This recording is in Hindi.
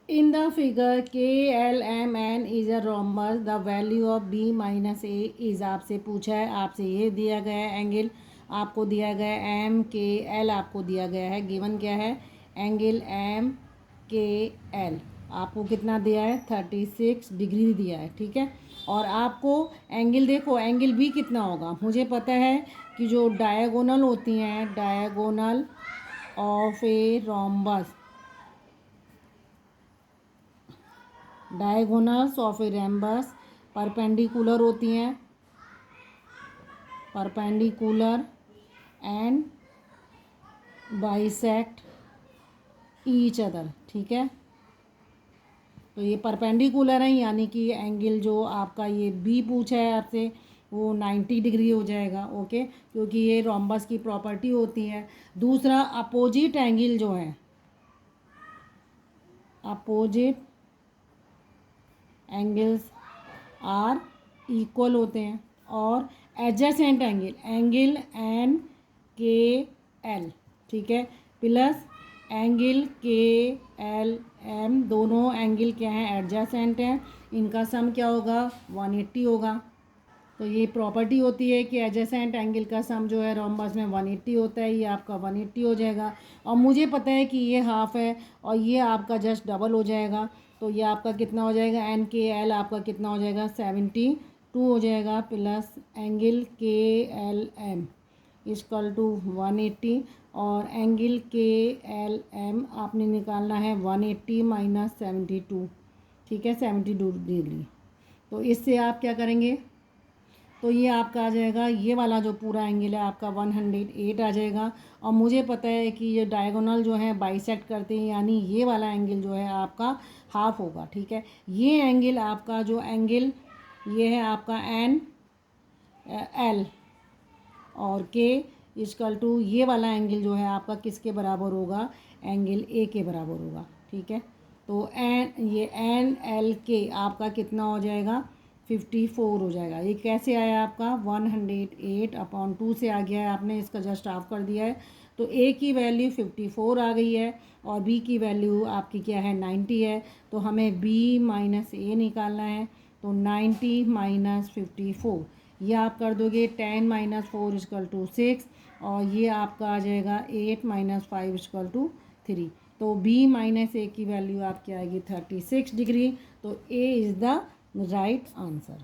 In the figure KLMN is a rhombus. The value of B minus A is आपसे पूछा है, आपसे ये दिया गया है एंगल, आपको दिया गया है एम के एल, आपको दिया गया है गिवन क्या है एंगल एम के एल, आपको कितना दिया है 36 डिग्री दिया है, ठीक है। और आपको एंगल देखो, एंगल बी कितना होगा, मुझे पता है कि जो डायगोनल होती हैं, diagonal of a rhombus, diagonals of A रैम्बस perpendicular होती हैं, perpendicular and bisect each other, ठीक है। तो ये परपेंडिकुलर है, यानी कि एंगल जो आपका ये बी पूछा है आपसे वो 90 डिग्री हो जाएगा, ओके, क्योंकि ये रोम्बस की प्रॉपर्टी होती है। दूसरा अपोजिट एंगल जो है, अपोजिट एंगल्स आर इक्वल होते हैं। और एडजेसेंट एंगल, एंगल एन के एल, ठीक है, प्लस एंगल के एल एम, दोनों एंगल क्या हैं एडजेसेंट हैं, इनका सम क्या होगा 180 होगा। तो ये प्रॉपर्टी होती है कि एडजेसेंट एंगल का सम जो है रोम्बस में 180 होता है, ये आपका 180 हो जाएगा। और मुझे पता है कि ये हाफ है और ये आपका जस्ट डबल हो जाएगा, तो ये आपका कितना हो जाएगा एन के एल आपका कितना हो जाएगा 72 हो जाएगा, प्लस एंगल के एल एम इक्वल टू 180, और एंगल के एल एम आपने निकालना है 180 माइनस 72, ठीक है 72 डिग्री। तो इससे आप क्या करेंगे, तो ये आपका आ जाएगा, ये वाला जो पूरा एंगल है आपका 108 आ जाएगा। और मुझे पता है कि ये डायगोनल जो है बाइसेक्ट करते हैं, यानी ये वाला एंगल जो है आपका हाफ होगा, ठीक है। ये एंगल आपका जो एंगल ये है आपका एन एल और के इक्वल टू ये वाला एंगल जो है आपका किसके बराबर होगा, एंगल ए के बराबर होगा, ठीक है। तो ये एन एल के आपका कितना हो जाएगा 54 हो जाएगा। ये कैसे आया आपका 108/2 से आ गया है, आपने इसका जस्ट ऑफ कर दिया है, तो ए की वैल्यू 54 आ गई है और बी की वैल्यू आपकी क्या है 90 है। तो हमें बी माइनस ए निकालना है, तो 90 माइनस 54 ये आप कर दोगे 10 माइनस 4 इक्वल टू 6, और ये आपका आ जाएगा 8 माइनस 5 इक्वल टू 3। तो बी माइनस ए की वैल्यू आपकी आएगी 36 डिग्री। तो A is the right answer.